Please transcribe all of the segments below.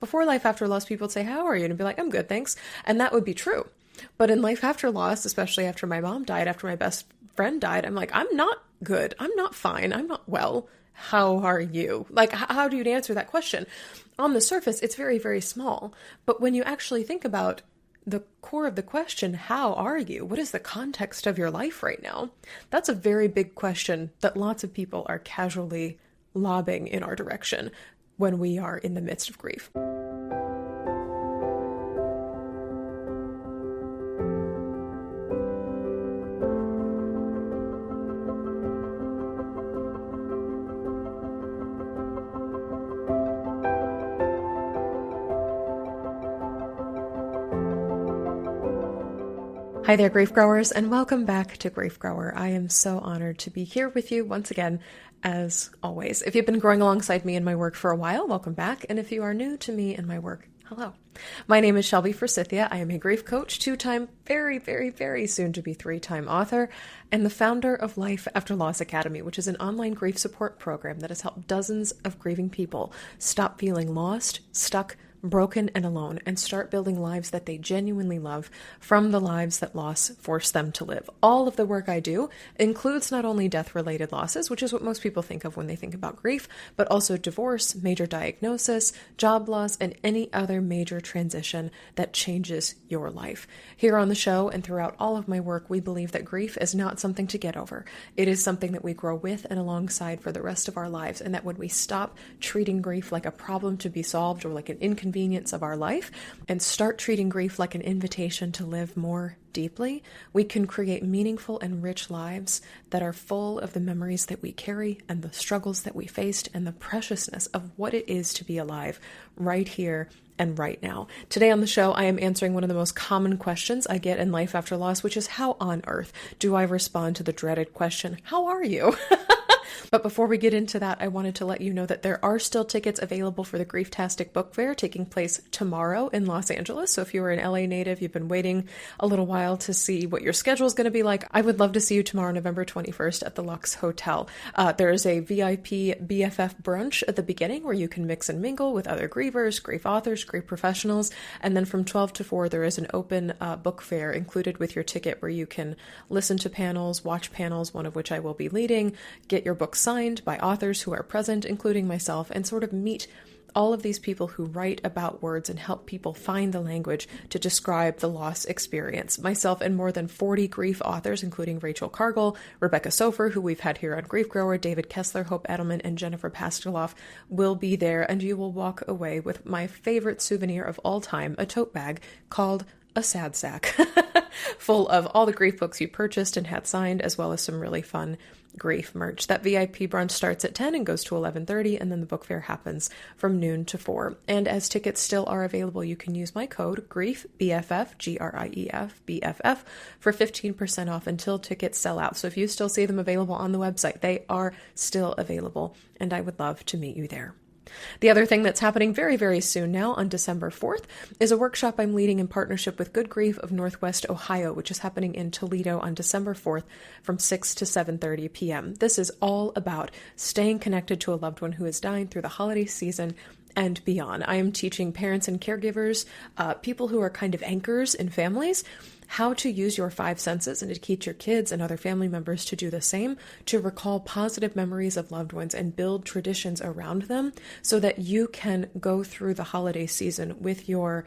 Before life after loss, people would say, "How are you?" And I'd be like, "I'm good, thanks." And that would be true. But in life after loss, especially after my mom died, after my best friend died, I'm like, "I'm not good. I'm not fine. I'm not well. How are you?" Like, how do you answer that question? On the surface, it's very, very small. But when you actually think about the core of the question, how are you? What is the context of your life right now? That's a very big question that lots of people are casually lobbing in our direction when we are in the midst of grief. Hi there, Grief Growers, and welcome back to Grief Grower. I am so honored to be here with you once again, as always. If you've been growing alongside me in my work for a while, welcome back. And if you are new to me and my work, hello. My name is Shelby Forsythia. I am a grief coach, two-time, very, very, very soon to be three-time author, and the founder of Life After Loss Academy, which is an online grief support program that has helped dozens of grieving people stop feeling lost, stuck, broken, and alone, and start building lives that they genuinely love from the lives that loss forced them to live. All of the work I do includes not only death-related losses, which is what most people think of when they think about grief, but also divorce, major diagnosis, job loss, and any other major transition that changes your life. Here on the show and throughout all of my work, we believe that grief is not something to get over. It is something that we grow with and alongside for the rest of our lives, and that when we stop treating grief like a problem to be solved or like an inconvenience of our life and start treating grief like an invitation to live more deeply, we can create meaningful and rich lives that are full of the memories that we carry and the struggles that we faced and the preciousness of what it is to be alive right here and right now. Today on the show, I am answering one of the most common questions I get in life after loss, which is, how on earth do I respond to the dreaded question, "How are you?" But before we get into that, I wanted to let you know that there are still tickets available for the Grieftastic Book Fair taking place tomorrow in Los Angeles. So if you are an LA native, you've been waiting a little while to see what your schedule is going to be like, I would love to see you tomorrow, November 21st at the Lux Hotel. There is a VIP BFF brunch at the beginning where you can mix and mingle with other grievers, grief authors, grief professionals. And then from 12 to 4, there is an open book fair included with your ticket where you can listen to panels, watch panels, one of which I will be leading, get your book signed by authors who are present, including myself, and sort of meet all of these people who write about words and help people find the language to describe the loss experience. Myself and more than 40 grief authors, including Rachel Cargill, Rebecca Sofer, who we've had here on Grief Grower, David Kessler, Hope Edelman, and Jennifer Pasteloff, will be there, and you will walk away with my favorite souvenir of all time, a tote bag called a sad sack, full of all the grief books you purchased and had signed, as well as some really fun grief merch. That VIP brunch starts at 10 and goes to 11:30, and then the book fair happens from noon to 4. And as tickets still are available, you can use my code GRIEFBFF, GRIEF, BFF, for 15% off until tickets sell out. So if you still see them available on the website, they are still available, and I would love to meet you there. The other thing that's happening very, very soon now on December 4th is a workshop I'm leading in partnership with Good Grief of Northwest Ohio, which is happening in Toledo on December 4th from 6 to 7:30 p.m. This is all about staying connected to a loved one who is dying through the holiday season and beyond. I am teaching parents and caregivers, people who are kind of anchors in families, how to use your five senses and to teach your kids and other family members to do the same, to recall positive memories of loved ones and build traditions around them so that you can go through the holiday season with your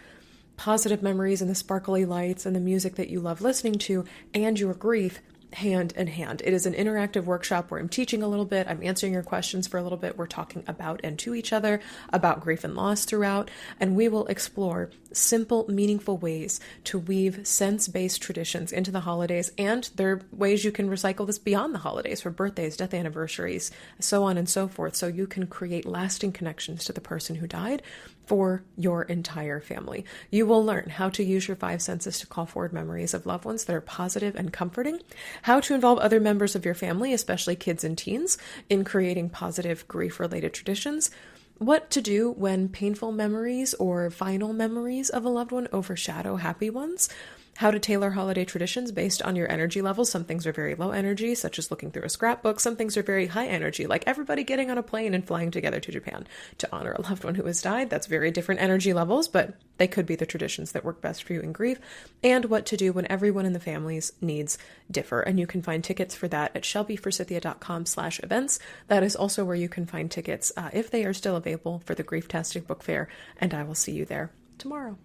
positive memories and the sparkly lights and the music that you love listening to and your grief hand in hand. It is an interactive workshop where I'm teaching a little bit, I'm answering your questions for a little bit, we're talking about and to each other, about grief and loss throughout, and we will explore simple, meaningful ways to weave sense-based traditions into the holidays, and there are ways you can recycle this beyond the holidays for birthdays, death anniversaries, so on and so forth, so you can create lasting connections to the person who died for your entire family. You will learn how to use your five senses to call forward memories of loved ones that are positive and comforting, how to involve other members of your family, especially kids and teens, in creating positive grief-related traditions, what to do when painful memories or final memories of a loved one overshadow happy ones, how to tailor holiday traditions based on your energy levels. Some things are very low energy, such as looking through a scrapbook. Some things are very high energy, like everybody getting on a plane and flying together to Japan to honor a loved one who has died. That's very different energy levels, but they could be the traditions that work best for you in grief. And what to do when everyone in the family's needs differ. And you can find tickets for that at shelbyforsythia.com/events. That is also where you can find tickets, if they are still available, for the Grieftastic Book Fair. And I will see you there tomorrow.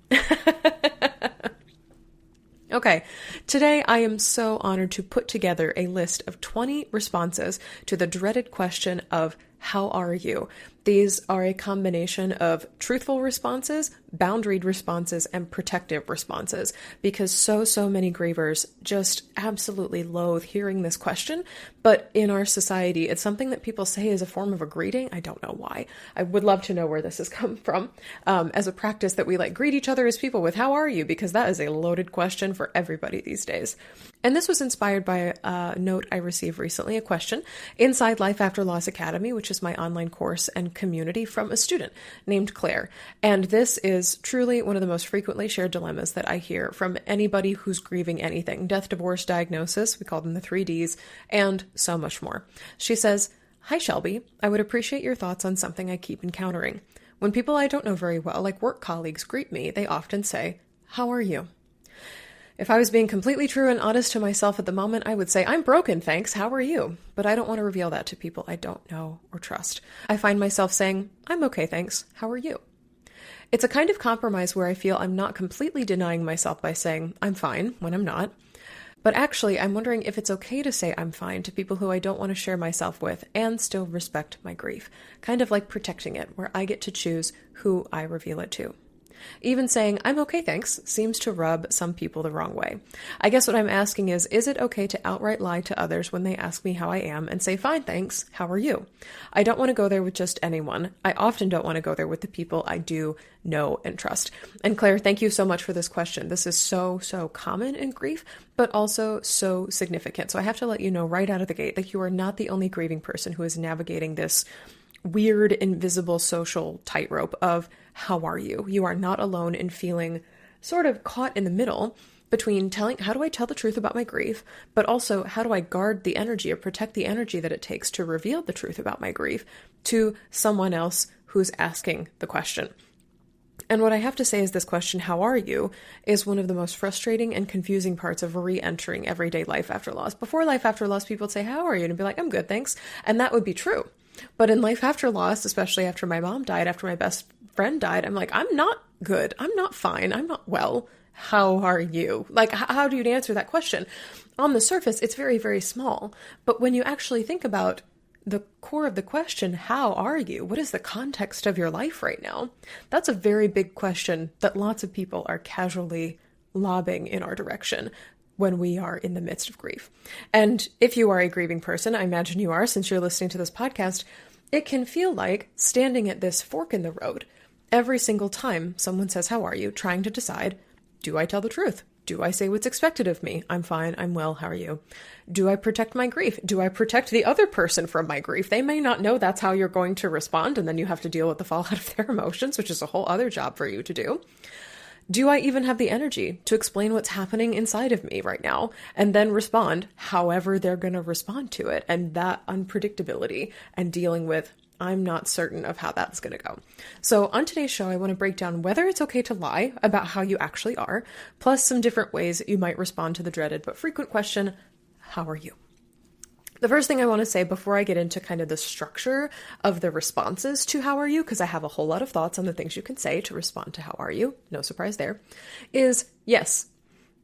Okay, today I am so honored to put together a list of 20 responses to the dreaded question of how are you? These are a combination of truthful responses, boundaried responses, and protective responses, because so many grievers just absolutely loathe hearing this question. But in our society, it's something that people say is a form of a greeting. I don't know why. I would love to know where this has come from, as a practice that we greet each other as people with how are you? Because that is a loaded question for everybody these days. And this was inspired by a note I received recently, a question inside Life After Loss Academy, which is my online course and community, from a student named Claire. And this is truly one of the most frequently shared dilemmas that I hear from anybody who's grieving anything: death, divorce, diagnosis, we call them the 3Ds, and so much more. She says, "Hi Shelby, I would appreciate your thoughts on something I keep encountering. When people I don't know very well, like work colleagues, greet me, they often say, 'How are you?' If I was being completely true and honest to myself at the moment, I would say, 'I'm broken, thanks, how are you?' But I don't want to reveal that to people I don't know or trust. I find myself saying, 'I'm okay, thanks, how are you?' It's a kind of compromise where I feel I'm not completely denying myself by saying, 'I'm fine,' when I'm not. But actually, I'm wondering if it's okay to say I'm fine to people who I don't want to share myself with and still respect my grief. Kind of like protecting it, where I get to choose who I reveal it to. Even saying, 'I'm okay, thanks,' seems to rub some people the wrong way. I guess what I'm asking is it okay to outright lie to others when they ask me how I am and say, 'Fine, thanks, how are you?' I don't want to go there with just anyone. I often don't want to go there with the people I do know and trust." And Claire, thank you so much for this question. This is so common in grief, but also so significant. So I have to let you know right out of the gate that you are not the only grieving person who is navigating this weird, invisible social tightrope of how are you? You are not alone in feeling sort of caught in the middle between how do I tell the truth about my grief, but also how do I guard the energy or protect the energy that it takes to reveal the truth about my grief to someone else who's asking the question. And what I have to say is this question, how are you, is one of the most frustrating and confusing parts of re-entering everyday life after loss. Before life after loss, people would say, "How are you?" And I'd be like, "I'm good, thanks." And that would be true. But in life after loss, especially after my mom died, after my best friend died, I'm like, "I'm not good. I'm not fine. I'm not well. How are you?" How do you answer that question? On the surface, it's very, very small. But when you actually think about the core of the question, how are you? What is the context of your life right now? That's a very big question that lots of people are casually lobbing in our direction when we are in the midst of grief. And if you are a grieving person, I imagine you are, since you're listening to this podcast, it can feel like standing at this fork in the road every single time someone says, "How are you?" trying to decide, do I tell the truth? Do I say what's expected of me? "I'm fine, I'm well, how are you?" Do I protect my grief? Do I protect the other person from my grief? They may not know that's how you're going to respond, and then you have to deal with the fallout of their emotions, which is a whole other job for you to do. Do I even have the energy to explain what's happening inside of me right now and then respond however they're going to respond to it? And that unpredictability and dealing with, I'm not certain of how that's going to go. So on today's show, I want to break down whether it's okay to lie about how you actually are, plus some different ways you might respond to the dreaded but frequent question, how are you? The first thing I want to say before I get into kind of the structure of the responses to how are you, because I have a whole lot of thoughts on the things you can say to respond to how are you, no surprise there, is yes,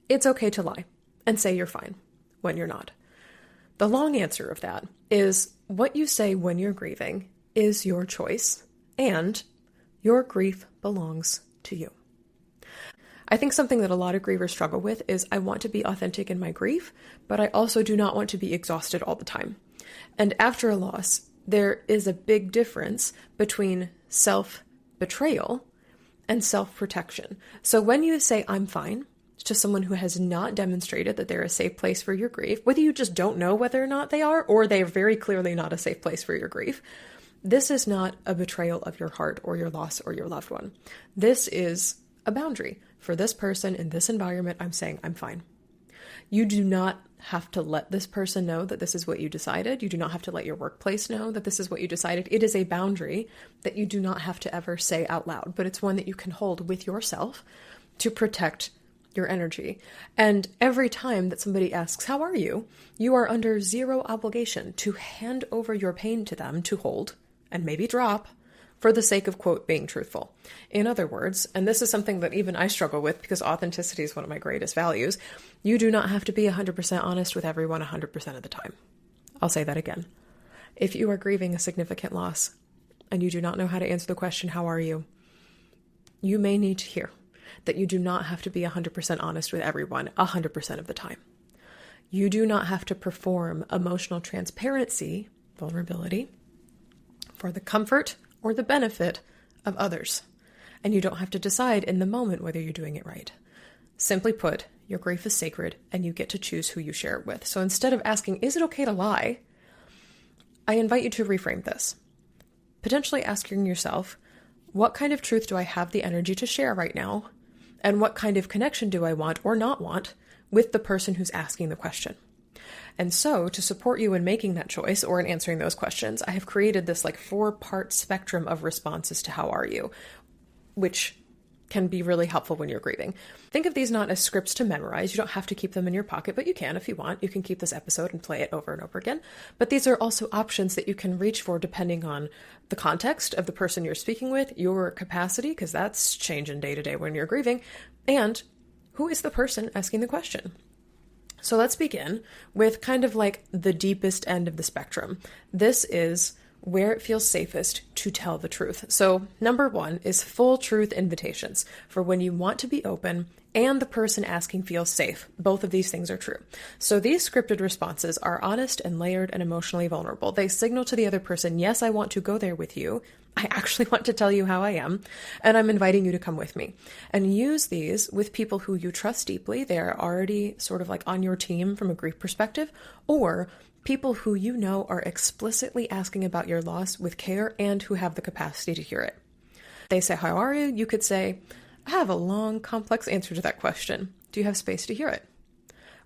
it's okay to lie and say you're fine when you're not. The long answer of that is what you say when you're grieving is your choice, and your grief belongs to you. I think something that a lot of grievers struggle with is I want to be authentic in my grief, but I also do not want to be exhausted all the time. And after a loss, there is a big difference between self-betrayal and self-protection. So when you say I'm fine to someone who has not demonstrated that they're a safe place for your grief, whether you just don't know whether or not they are, or they're very clearly not a safe place for your grief, this is not a betrayal of your heart or your loss or your loved one. This is a boundary for this person in this environment, I'm saying I'm fine. You do not have to let this person know that this is what you decided. You do not have to let your workplace know that this is what you decided. It is a boundary that you do not have to ever say out loud, but it's one that you can hold with yourself to protect your energy. And every time that somebody asks, how are you? You are under zero obligation to hand over your pain to them to hold and maybe drop for the sake of, quote, being truthful. In other words, and this is something that even I struggle with because authenticity is one of my greatest values, you do not have to be 100% honest with everyone 100% of the time. I'll say that again. If you are grieving a significant loss and you do not know how to answer the question, how are you? You may need to hear that you do not have to be 100% honest with everyone 100% of the time. You do not have to perform emotional transparency, vulnerability, for the comfort or the benefit of others. And you don't have to decide in the moment whether you're doing it right. Simply put, your grief is sacred and you get to choose who you share it with. So instead of asking, is it okay to lie? I invite you to reframe this. Potentially asking yourself, what kind of truth do I have the energy to share right now? And what kind of connection do I want or not want with the person who's asking the question? And so to support you in making that choice or in answering those questions, I have created this 4-part spectrum of responses to how are you, which can be really helpful when you're grieving. Think of these not as scripts to memorize. You don't have to keep them in your pocket, but you can if you want. You can keep this episode and play it over and over again. But these are also options that you can reach for depending on the context of the person you're speaking with, your capacity, because that's changing day to day when you're grieving, and who is the person asking the question. So let's begin with kind of the deepest end of the spectrum. This is where it feels safest to tell the truth. So number 1 is full truth invitations for when you want to be open and the person asking feels safe. Both of these things are true. So these scripted responses are honest and layered and emotionally vulnerable. They signal to the other person, yes, I want to go there with you. I actually want to tell you how I am, and I'm inviting you to come with me. And use these with people who you trust deeply. They're already sort of on your team from a grief perspective, or people who you know are explicitly asking about your loss with care and who have the capacity to hear it. They say, how are you? You could say, I have a long, complex answer to that question. Do you have space to hear it?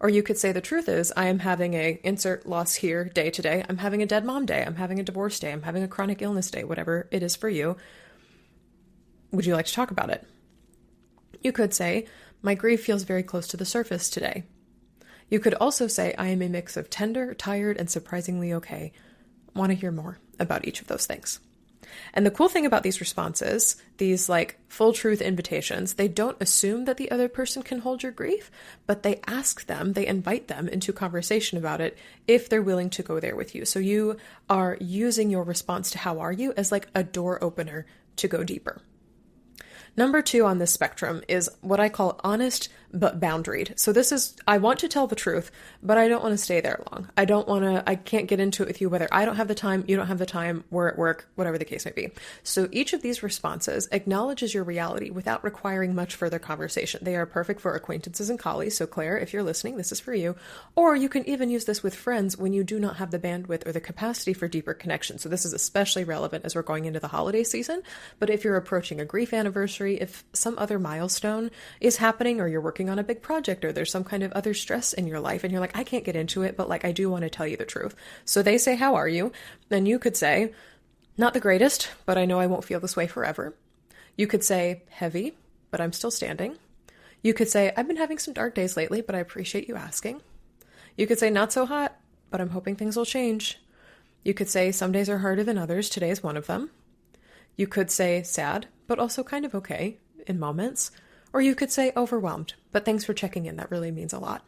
Or you could say, the truth is, I am having a insert loss here day to day. I'm having a dead mom day. I'm having a divorce day. I'm having a chronic illness day, whatever it is for you. Would you like to talk about it? You could say, my grief feels very close to the surface today. You could also say, I am a mix of tender, tired, and surprisingly okay. Want to hear more about each of those things. And the cool thing about these responses, these full truth invitations, they don't assume that the other person can hold your grief, but they ask them, they invite them into conversation about it if they're willing to go there with you. So you are using your response to how are you as a door opener to go deeper. Number 2 on this spectrum is what I call honest but boundaried. So this is, I want to tell the truth, but I don't want to stay there long. I can't get into it with you whether I don't have the time, you don't have the time, we're at work, whatever the case may be. So each of these responses acknowledges your reality without requiring much further conversation. They are perfect for acquaintances and colleagues. So Claire, if you're listening, this is for you. Or you can even use this with friends when you do not have the bandwidth or the capacity for deeper connection. So this is especially relevant as we're going into the holiday season. But if you're approaching a grief anniversary, if some other milestone is happening, or you're working on a big project, or there's some kind of other stress in your life and you're I can't get into it, but I do want to tell you the truth. So they say, how are you? Then you could say, not the greatest, but I know I won't feel this way forever. You could say, heavy, but I'm still standing. You could say, I've been having some dark days lately, but I appreciate you asking. You could say, not so hot, but I'm hoping things will change. You could say, some days are harder than others. Today is one of them. You could say, sad, but also kind of okay in moments. Or you could say overwhelmed, but thanks for checking in. That really means a lot.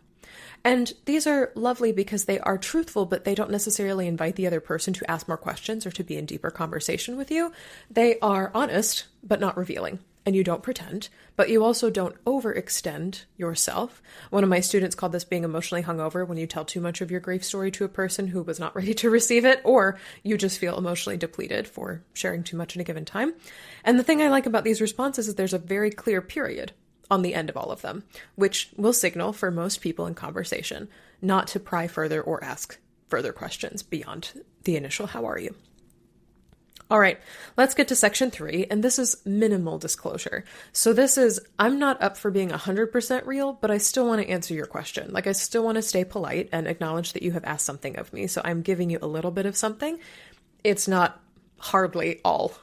And these are lovely because they are truthful, but they don't necessarily invite the other person to ask more questions or to be in deeper conversation with you. They are honest, but not revealing. And you don't pretend, but you also don't overextend yourself. One of my students called this being emotionally hungover, when you tell too much of your grief story to a person who was not ready to receive it, or you just feel emotionally depleted for sharing too much in a given time. And the thing I like about these responses is there's a very clear period on the end of all of them, which will signal for most people in conversation not to pry further or ask further questions beyond the initial how are you. All right, let's get to section 3, and this is minimal disclosure. So this is, I'm not up for being 100% real, but I still want to answer your question. Like, I still want to stay polite and acknowledge that you have asked something of me. So I'm giving you a little bit of something. It's not hardly all,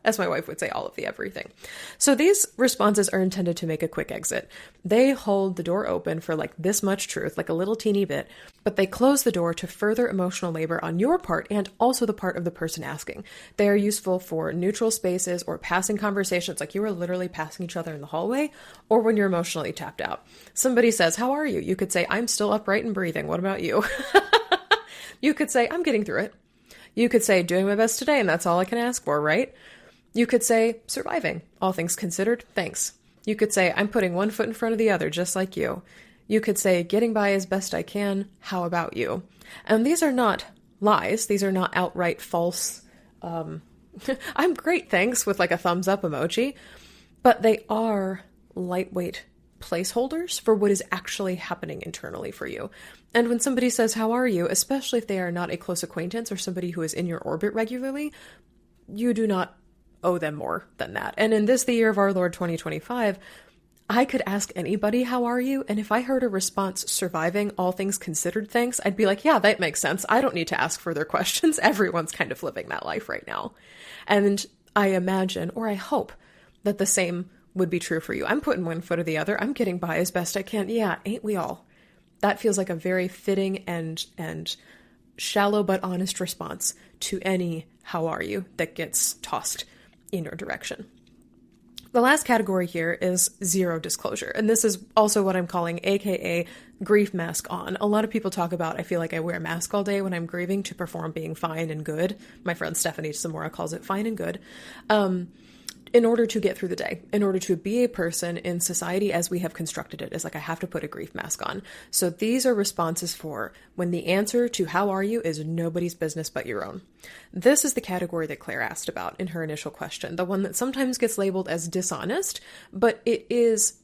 as my wife would say, all of the everything. So these responses are intended to make a quick exit. They hold the door open for like this much truth, like a little teeny bit, but they close the door to further emotional labor on your part and also the part of the person asking. They are useful for neutral spaces or passing conversations, like you are literally passing each other in the hallway, or when you're emotionally tapped out. Somebody says, "How are you?" You could say, "I'm still upright and breathing. What about you?" You could say, "I'm getting through it." You could say, "Doing my best today, and that's all I can ask for," right? You could say, "Surviving, all things considered, thanks." You could say, "I'm putting one foot in front of the other, just like you." You could say, "Getting by as best I can, how about you?" And these are not lies. These are not outright false, "I'm great, thanks," with like a thumbs up emoji. But they are lightweight placeholders for what is actually happening internally for you. And when somebody says, "How are you?" especially if they are not a close acquaintance or somebody who is in your orbit regularly, you do not owe them more than that. And in this, the year of our Lord 2025, I could ask anybody, "How are you?" And if I heard a response, "Surviving, all things considered, thanks," I'd be like, yeah, that makes sense. I don't need to ask further questions. Everyone's kind of living that life right now. And I imagine, or I hope, that the same would be true for you. I'm putting one foot or the other. I'm getting by as best I can. Yeah, ain't we all? That feels like a very fitting and shallow but honest response to any "how are you" that gets tossed in your direction. The last category here is zero disclosure. And this is also what I'm calling AKA grief mask on. A lot of people talk about, I feel like I wear a mask all day when I'm grieving to perform being fine and good. My friend Stephanie Zamora calls it fine and good. In order to get through the day, in order to be a person in society as we have constructed it, is like I have to put a grief mask on. So these are responses for when the answer to "how are you" is nobody's business but your own. This is the category that Claire asked about in her initial question, the one that sometimes gets labeled as dishonest, but it is,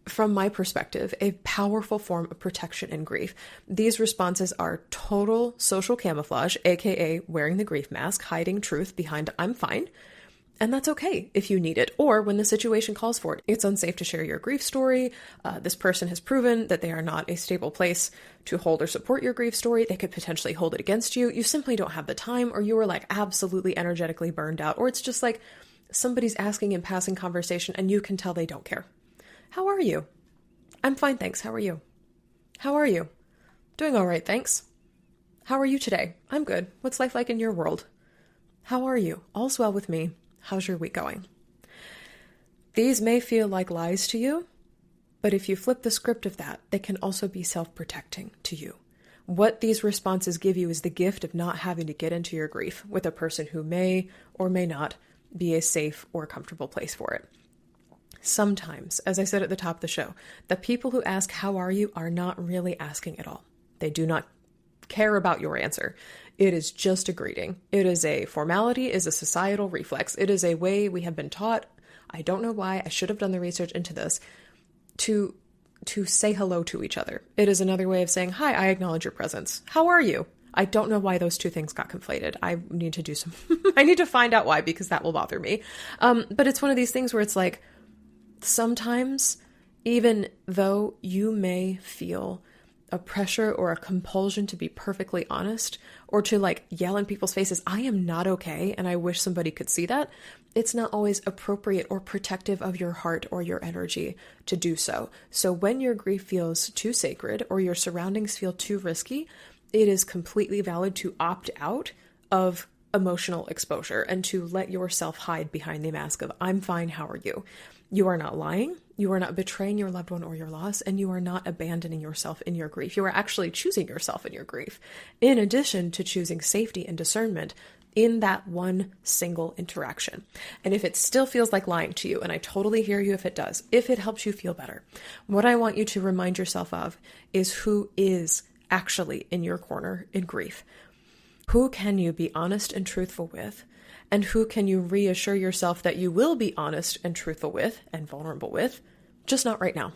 from my perspective, a powerful form of protection in grief. These responses are total social camouflage, aka wearing the grief mask, hiding truth behind "I'm fine." And that's okay if you need it, or when the situation calls for it. It's unsafe to share your grief story. This person has proven that they are not a stable place to hold or support your grief story. They could potentially hold it against you. You simply don't have the time, or you are like absolutely energetically burned out, or it's just like somebody's asking in passing conversation and you can tell they don't care. "How are you?" "I'm fine, thanks. How are you?" "How are you?" "Doing all right, thanks." "How are you today?" "I'm good. What's life like in your world?" "How are you?" "All's well with me. How's your week going?" These may feel like lies to you, but if you flip the script of that, they can also be self-protecting to you. What these responses give you is the gift of not having to get into your grief with a person who may or may not be a safe or comfortable place for it. Sometimes, as I said at the top of the show, the people who ask "how are you" are not really asking at all. They do not care about your answer. It is just a greeting. It is a formality, is a societal reflex. It is a way we have been taught, I don't know why, I should have done the research into this, to say hello to each other. It is another way of saying, "Hi, I acknowledge your presence. How are you?" I don't know why those two things got conflated. I need to do some, I need to find out why, because that will bother me. But it's one of these things where it's like, sometimes, even though you may feel a pressure or a compulsion to be perfectly honest, or to like yell in people's faces, "I am not okay, and I wish somebody could see that," it's not always appropriate or protective of your heart or your energy to do so. So when your grief feels too sacred or your surroundings feel too risky, it is completely valid to opt out of emotional exposure and to let yourself hide behind the mask of "I'm fine, how are you?" You are not lying. You are not betraying your loved one or your loss, and you are not abandoning yourself in your grief. You are actually choosing yourself in your grief, in addition to choosing safety and discernment in that one single interaction. And if it still feels like lying to you, and I totally hear you if it does, if it helps you feel better, what I want you to remind yourself of is who is actually in your corner in grief. Who can you be honest and truthful with? And who can you reassure yourself that you will be honest and truthful with and vulnerable with, just not right now?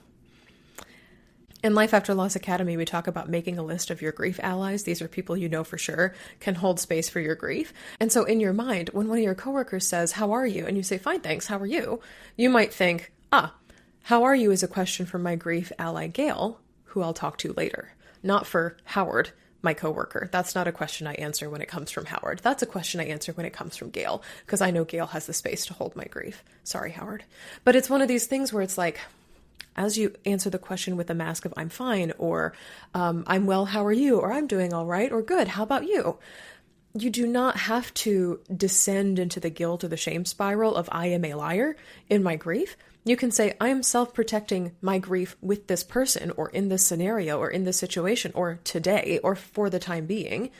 In Life After Loss Academy, we talk about making a list of your grief allies. These are people you know for sure can hold space for your grief. And so in your mind, when one of your coworkers says, "How are you?" and you say, "Fine, thanks, how are you?" you might think, "How are you?" is a question for my grief ally, Gail, who I'll talk to later. Not for Howard, my coworker. That's not a question I answer when it comes from Howard. That's a question I answer when it comes from Gail, because I know Gail has the space to hold my grief. Sorry, Howard. But it's one of these things where it's like, as you answer the question with a mask of "I'm fine," or "I'm well, how are you?" or "I'm doing all right," or "Good, how about you?" You do not have to descend into the guilt or the shame spiral of "I am a liar" in my grief. You can say, "I am self-protecting my grief with this person, or in this scenario, or in this situation, or today, or for the time being,"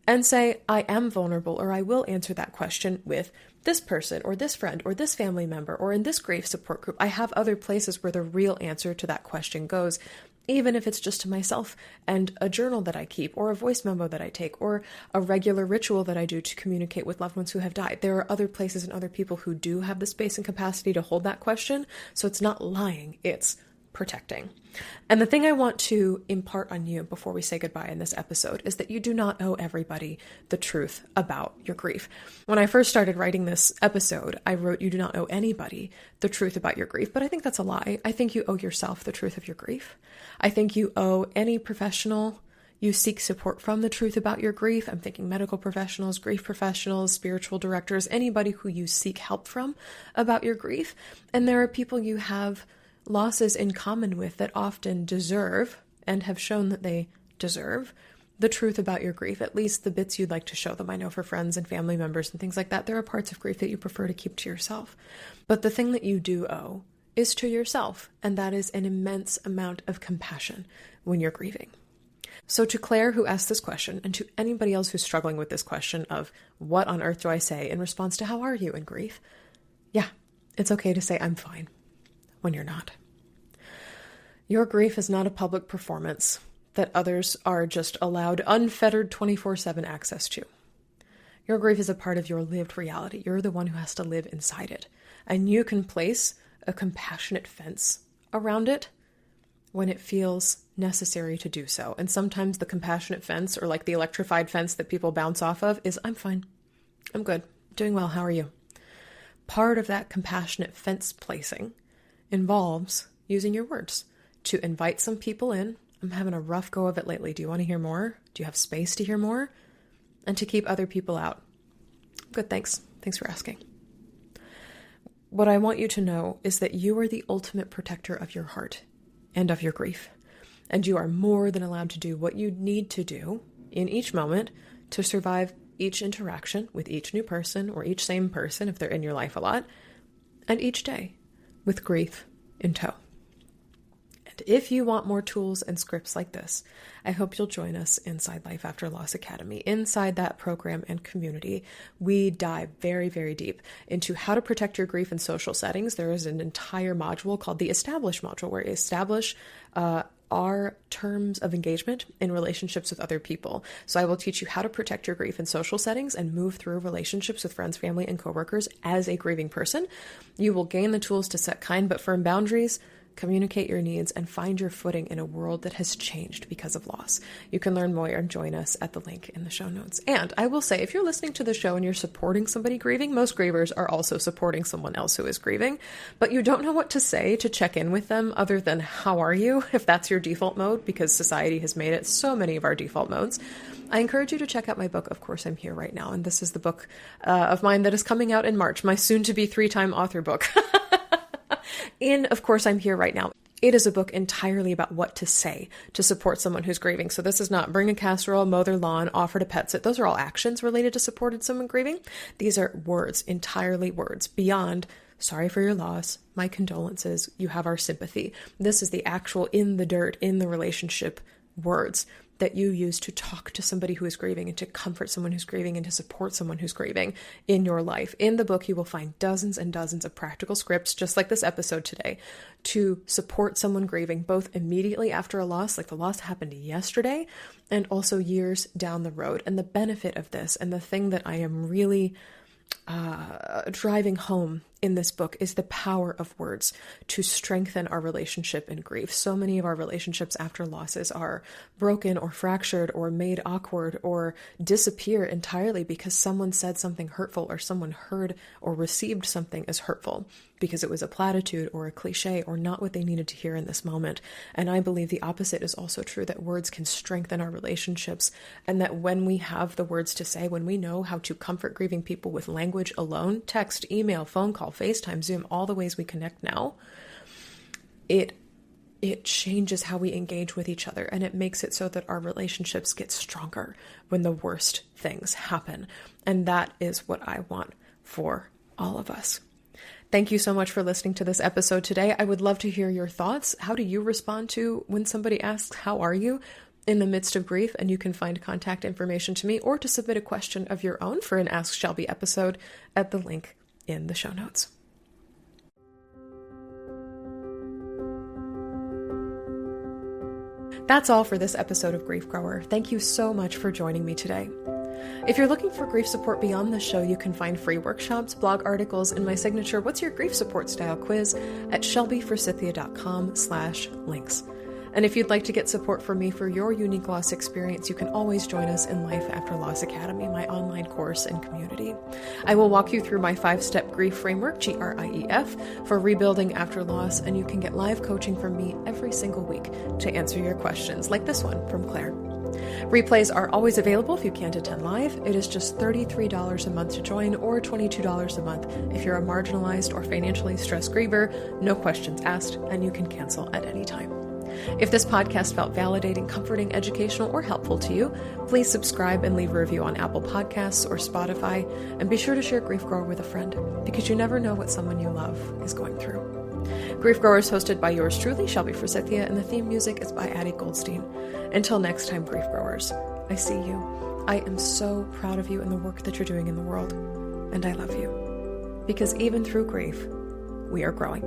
and say, "I am vulnerable," or "I will answer that question with this person, or this friend, or this family member, or in this grief support group." I have other places where the real answer to that question goes, even if it's just to myself and a journal that I keep, or a voice memo that I take, or a regular ritual that I do to communicate with loved ones who have died. There are other places and other people who do have the space and capacity to hold that question. So it's not lying, it's protecting. And the thing I want to impart on you before we say goodbye in this episode is that you do not owe everybody the truth about your grief. When I first started writing this episode, I wrote, "You do not owe anybody the truth about your grief," but I think that's a lie. I think you owe yourself the truth of your grief. I think you owe any professional you seek support from the truth about your grief. I'm thinking medical professionals, grief professionals, spiritual directors, anybody who you seek help from about your grief. And there are people you have losses in common with that often deserve, and have shown that they deserve, the truth about your grief, at least the bits you'd like to show them. I know for friends and family members and things like that, there are parts of grief that you prefer to keep to yourself. But the thing that you do owe is to yourself, and that is an immense amount of compassion when you're grieving. So to Claire, who asked this question, and to anybody else who's struggling with this question of what on earth do I say in response to "How are you?" in grief? Yeah, it's okay to say "I'm fine" when you're not. Your grief is not a public performance that others are just allowed unfettered 24/7 access to. Your grief is a part of your lived reality. You're the one who has to live inside it. And you can place a compassionate fence around it when it feels necessary to do so. And sometimes the compassionate fence, or like the electrified fence that people bounce off of, is "I'm fine. I'm good. Doing well. How are you?" Part of that compassionate fence placing involves using your words to invite some people in. "I'm having a rough go of it lately. Do you want to hear more? Do you have space to hear more?" And to keep other people out. "Good, thanks. Thanks for asking." What I want you to know is that you are the ultimate protector of your heart and of your grief. And you are more than allowed to do what you need to do in each moment to survive each interaction with each new person, or each same person if they're in your life a lot, and each day with grief in tow. If you want more tools and scripts like this, I hope you'll join us inside Life After Loss Academy. Inside that program and community, we dive very, very deep into how to protect your grief in social settings. There is an entire module called the Establish module, where we establish our terms of engagement in relationships with other people. So I will teach you how to protect your grief in social settings and move through relationships with friends, family, and coworkers as a grieving person. You will gain the tools to set kind but firm boundaries, communicate your needs, and find your footing in a world that has changed because of loss. You can learn more and join us at the link in the show notes. And I will say, if you're listening to the show and you're supporting somebody grieving, most grievers are also supporting someone else who is grieving, but you don't know what to say to check in with them other than "How are you?" if that's your default mode, because society has made it so many of our default modes. I encourage you to check out my book, Of Course I'm Here Right Now. And this is the book of mine that is coming out in March, my soon-to-be 3-time author book. In Of Course I'm Here Right Now, it is a book entirely about what to say to support someone who's grieving. So this is not bring a casserole, mow their lawn, offer to pet sit. Those are all actions related to supporting someone grieving. These are words, entirely words, beyond "Sorry for your loss, my condolences, you have our sympathy." This is the actual in the dirt, in the relationship words that you use to talk to somebody who is grieving, and to comfort someone who's grieving, and to support someone who's grieving in your life. In the book, you will find dozens and dozens of practical scripts, just like this episode today, to support someone grieving, both immediately after a loss, like the loss happened yesterday, and also years down the road. And the benefit of this, and the thing that I am really driving home in this book is the power of words to strengthen our relationship in grief. So many of our relationships after losses are broken or fractured or made awkward or disappear entirely because someone said something hurtful or someone heard or received something as hurtful because it was a platitude or a cliche or not what they needed to hear in this moment. And I believe the opposite is also true, that words can strengthen our relationships, and that when we have the words to say, when we know how to comfort grieving people with language alone, text, email, phone call, FaceTime, Zoom, all the ways we connect now, it changes how we engage with each other, and it makes it so that our relationships get stronger when the worst things happen. And that is what I want for all of us. Thank you so much for listening to this episode today. I would love to hear your thoughts. How do you respond to when somebody asks, how are you in the midst of grief? And you can find contact information to me or to submit a question of your own for an Ask Shelby episode at the link in the show notes. That's all for this episode of Grief Grower. Thank you so much for joining me today. If you're looking for grief support beyond the show, you can find free workshops, blog articles, and my signature What's Your Grief Support Style quiz at shelbyforsythia.com/links. And if you'd like to get support from me for your unique loss experience, you can always join us in Life After Loss Academy, my online course and community. I will walk you through my 5-step grief framework, GRIEF, for rebuilding after loss, and you can get live coaching from me every single week to answer your questions, like this one from Claire. Replays are always available if you can't attend live. It is just $33 a month to join, or $22 a month if you're a marginalized or financially stressed griever, no questions asked, and you can cancel at any time. If this podcast felt validating, comforting, educational, or helpful to you, please subscribe and leave a review on Apple Podcasts or Spotify, and be sure to share Grief Grower with a friend, because you never know what someone you love is going through. Grief Grower is hosted by yours truly, Shelby Forsythia, and the theme music is by Addie Goldstein. Until next time, Grief Growers, I see you. I am so proud of you and the work that you're doing in the world, and I love you. Because even through grief, we are growing.